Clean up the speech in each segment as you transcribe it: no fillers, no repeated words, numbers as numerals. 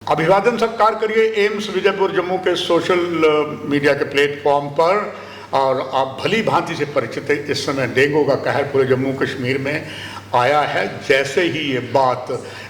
अभिवादन सत्कार करिए एम्स विजयपुर जम्मू के सोशल मीडिया के प्लेटफॉर्म पर। और आप भली भांति से परिचित है, इस समय डेंगू का कहर पूरे जम्मू कश्मीर में आया है। जैसे ही ये बात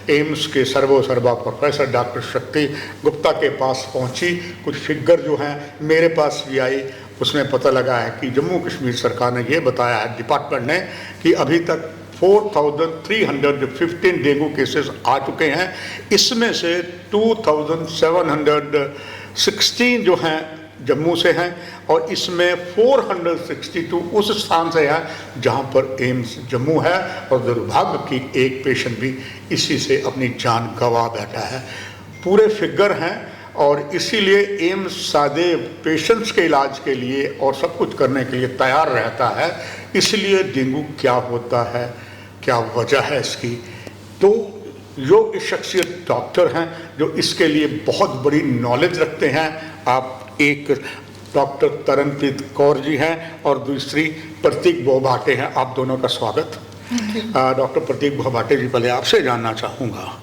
एम्स के सर्वोसर्वा प्रोफेसर डॉक्टर शक्ति गुप्ता के पास पहुंची, कुछ फिगर जो हैं मेरे पास भी आई, उसमें पता लगा है कि जम्मू कश्मीर सरकार ने ये बताया है, डिपार्टमेंट ने, कि अभी तक 4,315 डेंगू केसेस आ चुके हैं। इसमें से 2,716 जो हैं जम्मू से हैं और इसमें 462 उस स्थान से है जहां पर एम्स जम्मू है। और दुर्भाग्य की एक पेशेंट भी इसी से अपनी जान गंवा बैठा है। पूरे फिगर हैं और इसीलिए एम्स सदैव पेशेंट्स के इलाज के लिए और सब कुछ करने के लिए तैयार रहता है। इसलिए डेंगू क्या होता है, क्या वजह है इसकी, तो जो शख्सियत डॉक्टर हैं जो इसके लिए बहुत बड़ी नॉलेज रखते हैं, आप एक डॉक्टर तरनप्रीत कौर जी हैं और दूसरी प्रतीक बोभाटे हैं। आप दोनों का स्वागत। डॉक्टर प्रतीक बोभाटे जी, पहले आपसे जानना चाहूँगा,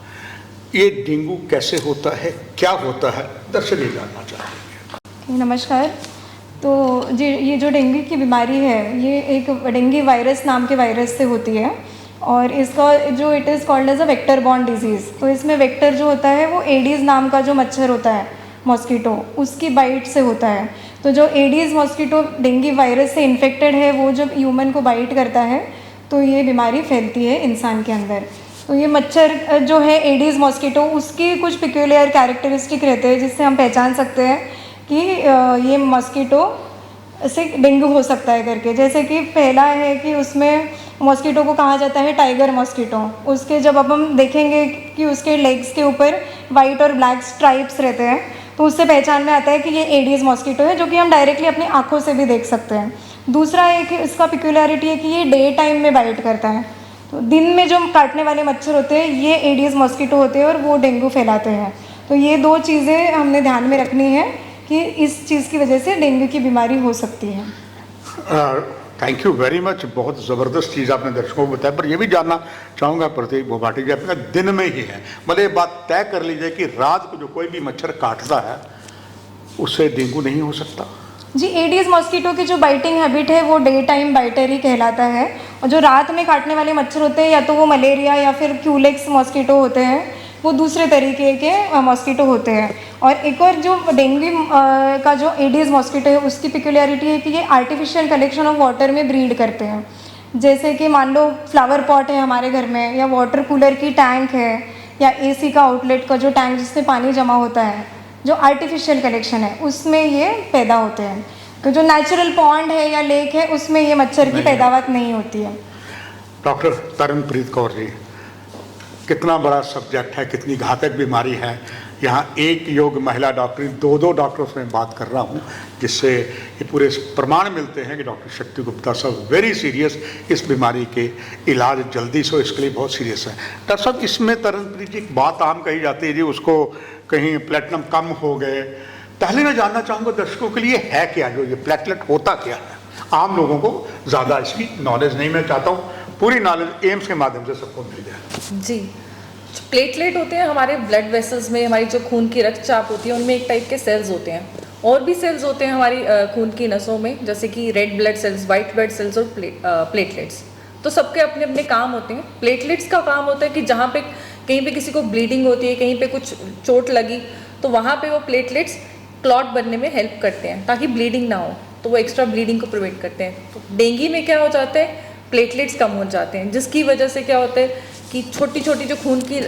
ये डेंगू कैसे होता है, क्या होता है, दर्शक ये जानना चाहेंगे। नमस्कार। तो जी, ये जो डेंगू की बीमारी है, ये एक डेंगू वायरस नाम के वायरस से होती है और इसका जो it is called as a vector borne disease. तो इसमें वेक्टर जो होता है वो एडीज़ नाम का जो मच्छर होता है, मॉस्किटो, उसकी बाइट से होता है। तो जो एडीज़ मॉस्किटो डेंगू वायरस से इन्फेक्टेड है, वो जब ह्यूमन को बाइट करता है तो ये बीमारी फैलती है इंसान के अंदर। तो ये मच्छर जो है एडीज़ मॉस्किटो, उसकी कुछ पिक्यूलियर कैरेक्टरिस्टिक रहते हैं जिससे हम पहचान सकते हैं कि ये मॉस्किटो से डेंगू हो सकता है करके। जैसे कि पहला है कि उसमें मॉस्किटो को कहा जाता है टाइगर मॉस्किटो। उसके जब अब हम देखेंगे कि उसके लेग्स के ऊपर वाइट और ब्लैक स्ट्राइप्स रहते हैं, तो उससे पहचान में आता है कि ये एडीज़ मॉस्किटो है, जो कि हम डायरेक्टली अपनी आँखों से भी देख सकते हैं। दूसरा है कि इसका पिक्यूलियरिटी है कि ये डे टाइम में बाइट करता है। तो दिन में जो काटने वाले मच्छर होते हैं ये एडीज़ मॉस्किटो होते हैं और वो डेंगू फैलाते हैं। तो ये दो चीज़ें हमने ध्यान में रखनी है कि इस चीज़ की वजह से डेंगू की बीमारी हो सकती है। Thank you very much. बहुत ज़बरदस्त चीज़ आपने दर्शकों को बताया। पर यह भी जानना चाहूँगा प्रतीक बोभाटे जी, आपका दिन में ही है, मतलब ये बात तय कर लीजिए कि रात को जो कोई भी मच्छर काटता है उससे डेंगू नहीं हो सकता? जी, एडीज़ मॉस्किटो की जो बाइटिंग हैबिट है वो डे टाइम बाइटर ही कहलाता है। और जो रात में काटने वाले मच्छर होते हैं, या तो वो मलेरिया या फिर क्यूलेक्स मॉस्किटो होते हैं, वो दूसरे तरीके के मॉस्किटो होते हैं। और एक और जो डेंगू का जो एडीज़ मॉस्किटो है, उसकी पिक्यूलियरिटी है कि ये आर्टिफिशियल कलेक्शन ऑफ वाटर में ब्रीड करते हैं। जैसे कि मान लो फ्लावर पॉट है हमारे घर में, या वाटर कूलर की टैंक है, या एसी का आउटलेट का जो टैंक जिसमें पानी जमा होता है, जो आर्टिफिशियल कलेक्शन है, उसमें ये पैदा होते हैं। तो जो नेचुरल पॉन्ड है या लेक है, उसमें ये मच्छर की पैदावार नहीं होती है। डॉक्टर तरनप्रीत कौर जी, कितना बड़ा सब्जेक्ट है, कितनी घातक बीमारी है। यहाँ एक योग महिला डॉक्टर, दो डॉक्टरों से मैं बात कर रहा हूँ, जिससे ये पूरे प्रमाण मिलते हैं कि डॉक्टर शक्ति गुप्ता साहब वेरी सीरियस, इस बीमारी के इलाज जल्दी से इसके लिए बहुत सीरियस है। डॉक्टर साहब, इसमें तरनप्रीत जी एक बात आम कही जाती है जी, उसको कहीं प्लेटलेट कम हो गए। पहले मैं जानना चाहूँगा दर्शकों के लिए है क्या, जो ये प्लेटलेट होता क्या है? आम लोगों को ज़्यादा इसकी नॉलेज नहीं, मैं चाहता हूँ पूरी नॉलेज एम्स के माध्यम से सबको मिल जाए। जी, प्लेटलेट होते हैं हमारे ब्लड वेसल्स में, हमारी जो खून की रक्तचाप होती है उनमें एक टाइप के सेल्स होते हैं। और भी सेल्स होते हैं हमारी खून की नसों में, जैसे कि red blood cells, white blood cells और प्लेटलेट्स। तो सबके अपने अपने काम होते हैं। प्लेटलेट्स का काम होता है कि जहाँ पे कहीं पे किसी को ब्लीडिंग होती है, कहीं पे कुछ चोट लगी, तो वहाँ पे वो प्लेटलेट्स क्लॉट बनने में हेल्प करते हैं ताकि ब्लीडिंग ना हो, तो वो एक्स्ट्रा ब्लीडिंग को प्रिवेंट करते हैं। तो डेंगू में क्या हो जाता है, प्लेटलेट्स कम हो जाते हैं, जिसकी वजह से क्या होता है कि छोटी छोटी जो खून की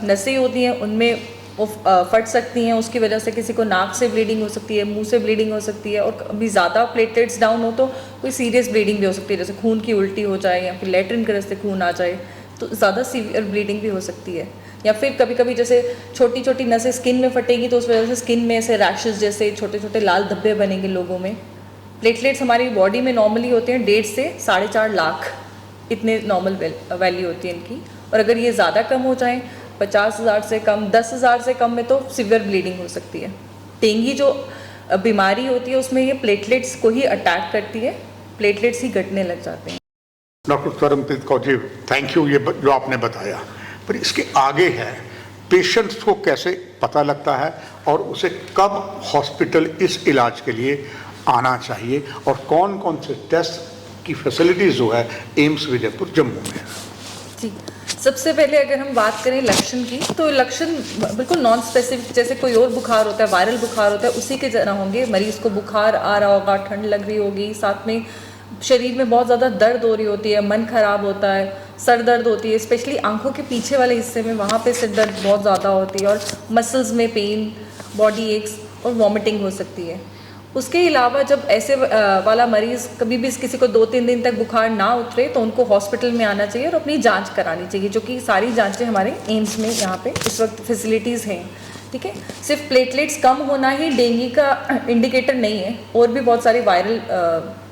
नसें होती हैं उनमें वो फट सकती हैं। उसकी वजह से किसी को नाक से ब्लीडिंग हो सकती है, मुंह से ब्लीडिंग हो सकती है, और कभी ज़्यादा प्लेटलेट्स डाउन हो तो कोई सीरियस ब्लीडिंग भी हो सकती है, जैसे खून की उल्टी हो जाए या फिर लैट्रिन के रास्ते खून आ जाए, तो ज़्यादा सीवियर ब्लीडिंग भी हो सकती है। या फिर कभी कभी जैसे छोटी छोटी नसें स्किन में फटेगी तो उस वजह से स्किन में ऐसे रैशेस जैसे छोटे छोटे लाल धब्बे बनेंगे लोगों में। प्लेटलेट्स हमारी बॉडी में नॉर्मली होते हैं 1.5 से 4.5 लाख, इतने नॉर्मल वैल्यू होती है इनकी। और अगर ये ज़्यादा कम हो जाए, 50,000 से कम, 10,000 से कम में, तो सीवियर ब्लीडिंग हो सकती है। डेंगू जो बीमारी होती है उसमें ये प्लेटलेट्स को ही अटैक करती है, प्लेटलेट्स ही घटने लग जाते हैं। Doctor Tarnpreet Kaur ji, thank you, ये जो आपने बताया। पर इसके आगे है पेशेंट्स को कैसे पता लगता है और उसे कब हॉस्पिटल इस इलाज के लिए आना चाहिए, और कौन कौन से टेस्ट की फैसिलिटीज़ जो है एम्स विजयपुर जम्मू में है? जी, सबसे पहले अगर हम बात करें लक्षण की, तो लक्षण बिल्कुल नॉन स्पेसिफिक, जैसे कोई और बुखार होता है, वायरल बुखार होता है, उसी के तरह होंगे। मरीज़ को बुखार आ रहा होगा, ठंड लग रही होगी, साथ में शरीर में बहुत ज़्यादा दर्द हो रही होती है, मन खराब होता है, सर दर्द होती है, स्पेशली आंखों के पीछे वाले हिस्से में, वहाँ पे सिर दर्द बहुत ज़्यादा होती है, और मसल्स में पेन, बॉडी एक्स और वॉमिटिंग हो सकती है। उसके अलावा जब ऐसे वाला मरीज़ कभी भी किसी को 2-3 दिन तक बुखार ना उतरे, तो उनको हॉस्पिटल में आना चाहिए और अपनी जांच करानी चाहिए, जो कि सारी जांचें हमारे एम्स में यहाँ पे इस वक्त फैसिलिटीज़ हैं। ठीक है, सिर्फ प्लेटलेट्स कम होना ही डेंगू का इंडिकेटर नहीं है, और भी बहुत सारे वायरल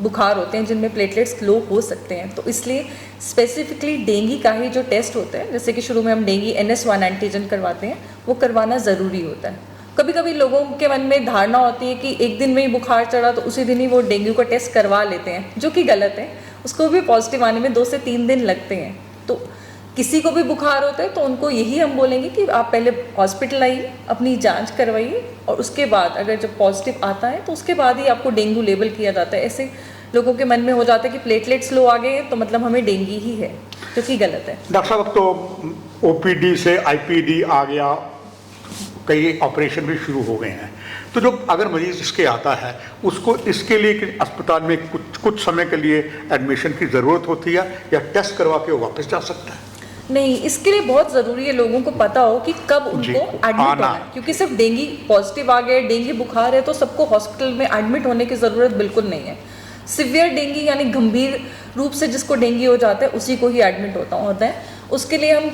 बुखार होते हैं जिनमें प्लेटलेट्स लो हो सकते हैं। तो इसलिए स्पेसिफिकली डेंगू का ही जो टेस्ट होता है, जैसे कि शुरू में हम डेंगू NS1 एंटीजन करवाते हैं, वो करवाना ज़रूरी होता है। कभी कभी लोगों के मन में धारणा होती है कि एक दिन में ही बुखार चढ़ा तो उसी दिन ही वो डेंगू का टेस्ट करवा लेते हैं, जो कि गलत है। उसको भी पॉजिटिव आने में 2 से 3 दिन लगते हैं। तो किसी को भी बुखार होता है तो उनको यही हम बोलेंगे कि आप पहले हॉस्पिटल आइए, अपनी जांच करवाइए, और उसके बाद अगर जब पॉजिटिव आता है तो उसके बाद ही आपको डेंगू लेबल किया जाता है। ऐसे लोगों के मन में हो जाता है कि प्लेटलेट्स लो आ गए तो मतलब हमें डेंगू ही है, जो कि गलत है। डॉक्टर साहब, तो OPD से IPD आ गया, कई ऑपरेशन भी शुरू हो गए हैं, तो जो अगर मरीज इसके आता है, उसको इसके लिए कि अस्पताल में कुछ समय के लिए एडमिशन की ज़रूरत होती है, या टेस्ट करवा के वो वापस जा सकता है? नहीं, इसके लिए बहुत ज़रूरी है लोगों को पता हो कि कब उनको एडमिट होना है, क्योंकि सिर्फ डेंगू पॉजिटिव आ गया, डेंगू बुखार है, तो सबको हॉस्पिटल में एडमिट होने की ज़रूरत बिल्कुल नहीं है। सिवियर डेंगू यानी गंभीर रूप से जिसको डेंगू हो जाता है, उसी को ही एडमिट होता है। उसके लिए हम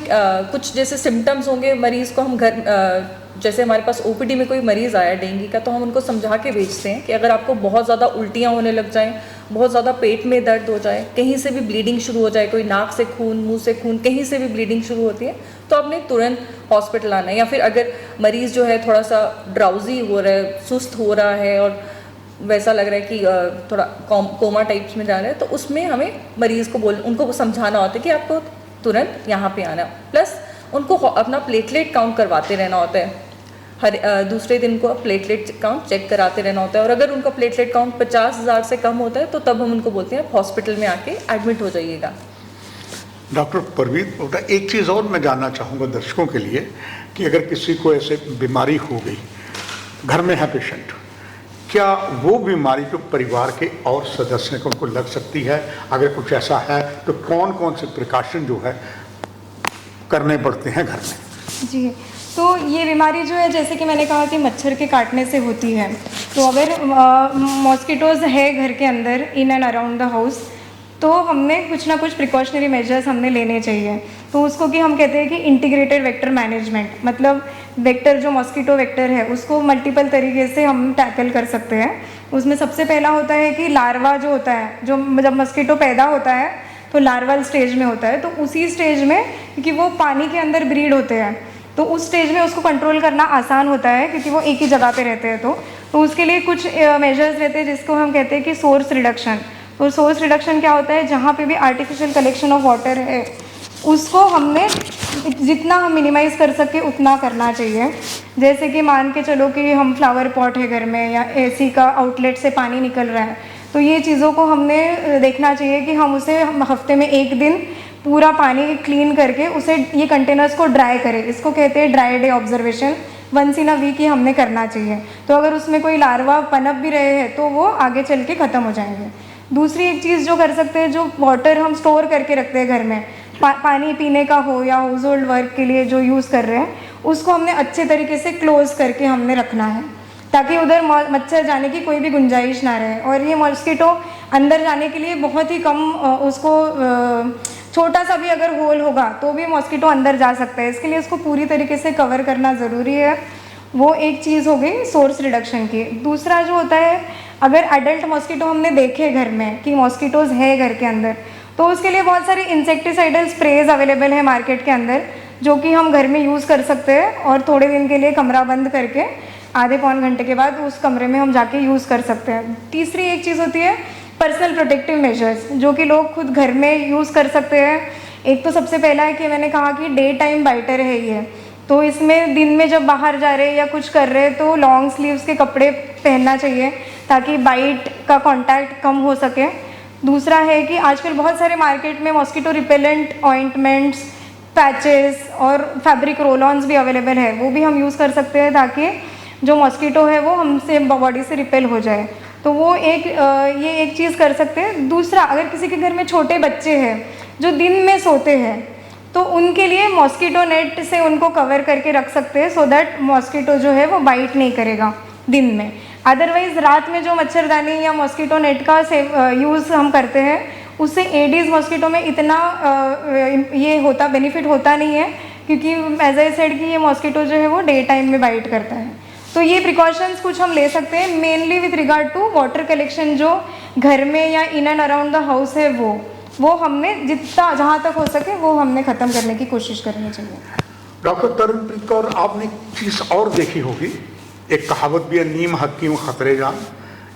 कुछ जैसे सिम्टम्स होंगे मरीज़ को, हम घर जैसे हमारे पास OPD में कोई मरीज़ आया डेंगू का, तो हम उनको समझा के भेजते हैं कि अगर आपको बहुत ज़्यादा उल्टियाँ होने लग जाएं, बहुत ज़्यादा पेट में दर्द हो जाए, कहीं से भी ब्लीडिंग शुरू हो जाए, कोई नाक से खून, मुंह से खून, कहीं से भी ब्लीडिंग शुरू होती है, तो आपने तुरंत हॉस्पिटल आना है। या फिर अगर मरीज़ जो है थोड़ा सा ड्राउजी हो रहा है, सुस्त हो रहा है, और वैसा लग रहा है कि थोड़ा कोमा टाइप्स में जा रहा है, तो उसमें हमें मरीज़ को उनको समझाना होता है कि आपको तुरंत यहाँ पे आना। प्लस उनको अपना प्लेटलेट काउंट करवाते रहना होता है, हर दूसरे दिन को प्लेटलेट काउंट चेक कराते रहना होता है, और अगर उनका प्लेटलेट काउंट 50,000 से कम होता है तो तब हम उनको बोलते हैं आप हॉस्पिटल में आके एडमिट हो जाइएगा। डॉक्टर परवीन, एक चीज़ और मैं जानना चाहूँगा दर्शकों के लिए, कि अगर किसी को ऐसे बीमारी हो गई, घर में है पेशेंट, क्या वो बीमारी जो परिवार के और सदस्य को उनको लग सकती है? अगर कुछ ऐसा है तो कौन कौन से प्रिकॉशन जो है करने पड़ते हैं घर में? जी, तो ये बीमारी जो है, जैसे कि मैंने कहा कि मच्छर के काटने से होती है, तो अगर मॉस्किटोज़ है घर के अंदर इन एंड अराउंड द हाउस, तो हमने कुछ ना कुछ प्रिकॉशनरी मेजर्स हमने लेने चाहिए। तो उसको कि हम कहते हैं कि इंटीग्रेटेड वेक्टर मैनेजमेंट, मतलब वेक्टर जो मॉस्किटो वेक्टर है उसको मल्टीपल तरीके से हम टैकल कर सकते हैं। उसमें सबसे पहला होता है कि लार्वा जो होता है, जो जब मॉस्किटो पैदा होता है तो लार्वल स्टेज में होता है, तो उसी स्टेज में, क्योंकि वो पानी के अंदर ब्रीड होते हैं, तो उस स्टेज में उसको कंट्रोल करना आसान होता है, क्योंकि वो एक ही जगह पे रहते हैं। तो उसके लिए कुछ मेजर्स रहते हैं जिसको हम कहते हैं कि सोर्स रिडक्शन। तो सोर्स रिडक्शन क्या होता है, जहाँ पे भी आर्टिफिशियल कलेक्शन ऑफ वाटर है उसको हमने जितना हम मिनिमाइज़ कर सके उतना करना चाहिए। जैसे कि मान के चलो कि हम फ्लावर पॉट है घर में, या AC का आउटलेट से पानी निकल रहा है, तो ये चीज़ों को हमने देखना चाहिए कि हम उसे हफ्ते में 1 दिन पूरा पानी क्लीन करके उसे ये कंटेनर्स को ड्राई करें। इसको कहते हैं dry day observation, 1 in a week ही हमने करना चाहिए। तो अगर उसमें कोई लार्वा पनप भी रहे हैं तो वो आगे चल के ख़त्म हो जाएंगे। दूसरी एक चीज़ जो कर सकते हैं, जो वाटर हम स्टोर करके रखते हैं घर में, पानी पीने का हो या हाउस होल्ड वर्क के लिए जो यूज़ कर रहे हैं, उसको हमने अच्छे तरीके से क्लोज़ करके हमने रखना है, ताकि उधर मच्छर जाने की कोई भी गुंजाइश ना रहे। और ये मॉस्किटो अंदर जाने के लिए बहुत ही कम, उसको छोटा सा भी अगर होल होगा तो भी मॉस्किटो अंदर जा सकता है। इसके लिए उसको पूरी तरीके से कवर करना ज़रूरी है। वो एक चीज़ हो गई सोर्स रिडक्शन की। दूसरा जो होता है, अगर एडल्ट मॉस्किटो हमने देखे घर में कि मॉस्किटोज़ है घर के अंदर, तो उसके लिए बहुत सारे इंसेक्टिसाइडल स्प्रेज अवेलेबल है मार्केट के अंदर, जो कि हम घर में यूज़ कर सकते हैं, और थोड़े दिन के लिए कमरा बंद करके आधे पौन घंटे के बाद उस कमरे में हम जाके यूज़ कर सकते हैं। तीसरी एक चीज़ होती है पर्सनल प्रोटेक्टिव मेजर्स, जो कि लोग खुद घर में यूज़ कर सकते हैं। एक तो सबसे पहला है कि मैंने कहा कि डे टाइम बाइटर है ये, तो तो इसमें दिन में जब बाहर जा रहे हैं या कुछ कर रहे हैं तो लॉन्ग स्लीव्स के कपड़े पहनना चाहिए ताकि बाइट का कांटेक्ट कम हो सके। दूसरा है कि आजकल बहुत सारे मार्केट में मॉस्किटो रिपेलेंट ऑइंटमेंट्स, पैचेस और फैब्रिक रोल-ऑन्स भी अवेलेबल है, वो भी हम यूज़ कर सकते हैं ताकि जो मॉस्किटो है वो हमसे बॉडी से रिपेल हो जाए। तो वो ये एक चीज़ कर सकते हैं। दूसरा, अगर किसी के घर में छोटे बच्चे हैं जो दिन में सोते हैं तो उनके लिए मॉस्किटो नेट से उनको कवर करके रख सकते हैं सो दैट मॉस्किटो जो है वो बाइट नहीं करेगा दिन में। अदरवाइज़ रात में जो मच्छरदानी या मॉस्किटो नेट का यूज़ हम करते हैं उससे एडीज़ मॉस्किटो में इतना ये होता बेनिफिट होता नहीं है, क्योंकि एज आई सेड कि ये मॉस्किटो जो है वो डे टाइम में बाइट करता है। तो ये प्रिकॉशंस कुछ हम ले सकते हैं mainly with regard to water collection जो घर में या in and around the house है वो हमने जितना जहाँ तक हो सके वो हमने ख़त्म करने की कोशिश करनी चाहिए। डॉक्टर तरनप्रीत कौर, आपने चीज़ और देखी होगी, एक कहावत भी है, नीम हकीम खतरे जान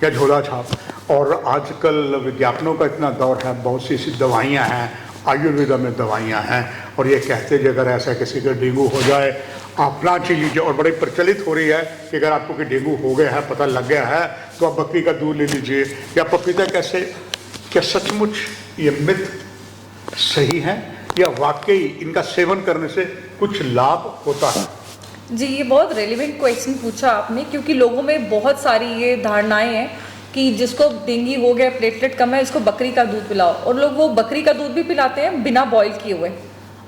या झोला छाप। और आजकल विज्ञापनों का इतना दौर है, बहुत सी ऐसी दवाइयाँ हैं, आयुर्वेदा में दवाइयाँ हैं, और ये कहते हैं कि अगर ऐसा किसी का डेंगू हो जाए आप ना ची लीजिए। और बड़ी प्रचलित हो रही है कि अगर आपको कि डेंगू हो गया है, पता लग गया है, तो आप बकरी का दूध ले लीजिए या पपीता। कैसे, क्या सचमुच ये मिथ सही है या वाकई इनका सेवन करने से कुछ लाभ होता है? जी, ये बहुत रेलिवेंट क्वेश्चन पूछा आपने, क्योंकि लोगों में बहुत सारी ये धारणाएं हैं कि जिसको डेंगू हो गया, प्लेटलेट कम है, इसको बकरी का दूध पिलाओ। और लोग वो बकरी का दूध भी पिलाते हैं बिना बॉईल किए हुए,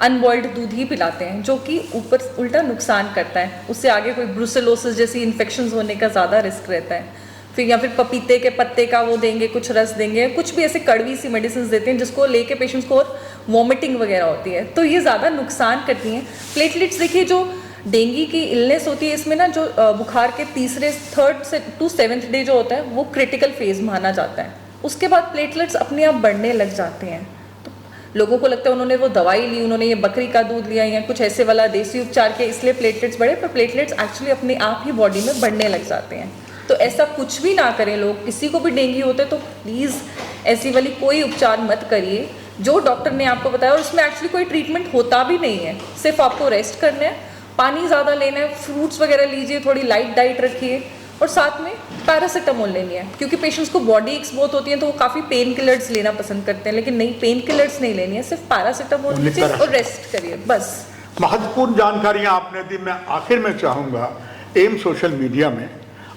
अनबॉइल्ड दूध ही पिलाते हैं, जो कि ऊपर उल्टा नुकसान करता है। उससे आगे कोई ब्रुसेलोसिस जैसी इन्फेक्शंस होने का ज़्यादा रिस्क रहता है। फिर या फिर पपीते के पत्ते का वो देंगे, कुछ रस देंगे, कुछ भी ऐसे कड़वी सी मेडिसिन देते हैं जिसको लेके पेशेंट्स को और वॉमिटिंग वगैरह होती है, तो ये ज़्यादा नुकसान करती हैं। प्लेटलेट्स देखिए, जो डेंगू की इलनेस होती है इसमें ना, जो बुखार के थर्ड से टू 7th डे जो होता है वो क्रिटिकल फेज माना जाता है। उसके बाद प्लेटलेट्स अपने आप बढ़ने लग जाते हैं। तो लोगों को लगता है उन्होंने वो दवाई ली, उन्होंने ये बकरी का दूध लिया या कुछ ऐसे वाला देसी उपचार किया इसलिए प्लेटलेट्स बढ़े, पर प्लेटलेट्स एक्चुअली अपने आप ही बॉडी में बढ़ने लग जाते हैं। तो ऐसा कुछ भी ना करें लोग। किसी को भी डेंगू होता है तो प्लीज़ ऐसी वाली कोई उपचार मत करिए जो डॉक्टर ने आपको बताया, और इसमें एक्चुअली कोई ट्रीटमेंट होता भी नहीं है, सिर्फ आपको रेस्ट करना है, पानी ज़्यादा लेना है, फ्रूट्स वगैरह लीजिए, थोड़ी लाइट डाइट रखिए, और साथ में पैरासीटामोल लेनी है, क्योंकि पेशेंट्स को बॉडी एक्सपोज होती है तो वो काफ़ी पेन किलर्स लेना पसंद करते हैं, लेकिन नहीं, पेन किलर्स नहीं लेनी है, सिर्फ पैरासीटामोल लीजिए और रेस्ट करिए बस। महत्वपूर्ण जानकारियां आपने दी। मैं आखिर में चाहूँगा एम्स सोशल मीडिया में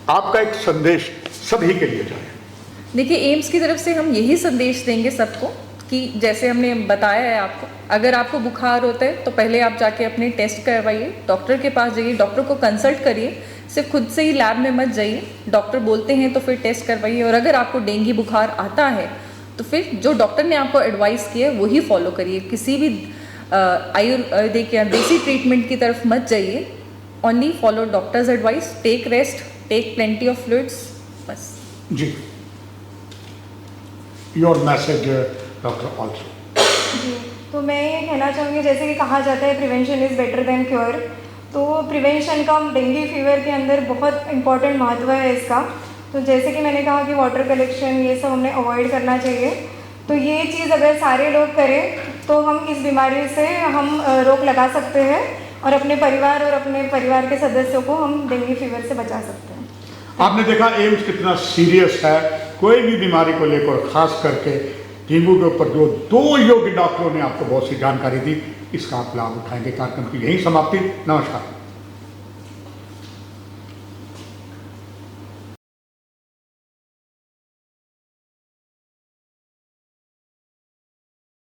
आपका एक संदेश सभी के लिए जाए। देखिए, एम्स की तरफ से हम यही संदेश देंगे सबको कि जैसे हमने बताया है आपको, अगर आपको बुखार होता है तो पहले आप जाके अपने टेस्ट करवाइए, डॉक्टर के पास जाइए, डॉक्टर को कंसल्ट करिए, सिर्फ खुद से ही लैब में मत जाइए, डॉक्टर बोलते हैं तो फिर टेस्ट करवाइए। और अगर आपको डेंगू बुखार आता है तो फिर जो डॉक्टर ने आपको एडवाइस किया है वही फॉलो करिए, किसी भी आयुर्वेदिक या देसी ट्रीटमेंट की तरफ मत जाइए। Only follow doctor's advice, take rest, take plenty of fluids, बस। जी, योर मैसेज डॉक्टर ऑल्सो। जी, तो मैं ये कहना चाहूँगी, जैसे कि कहा जाता है prevention is better than cure, तो प्रिवेंशन का डेंगू फीवर के अंदर बहुत इंपॉर्टेंट महत्व है इसका। तो जैसे कि मैंने कहा कि वाटर कलेक्शन ये सब हमने अवॉइड करना चाहिए। तो ये चीज़ अगर सारे लोग करें तो हम इस बीमारी से हम रोक लगा सकते हैं और अपने परिवार और अपने परिवार के सदस्यों को हम डेंगू फीवर से बचा सकते हैं। आपने देखा एम्स कितना सीरियस है कोई भी बीमारी को लेकर, खास करके डेंगू के ऊपर जो 2 योग्य डॉक्टरों ने आपको बहुत सी जानकारी दी, इसका आप लाभ उठाएंगे। कार्यक्रम की यही समाप्ति। नमस्कार।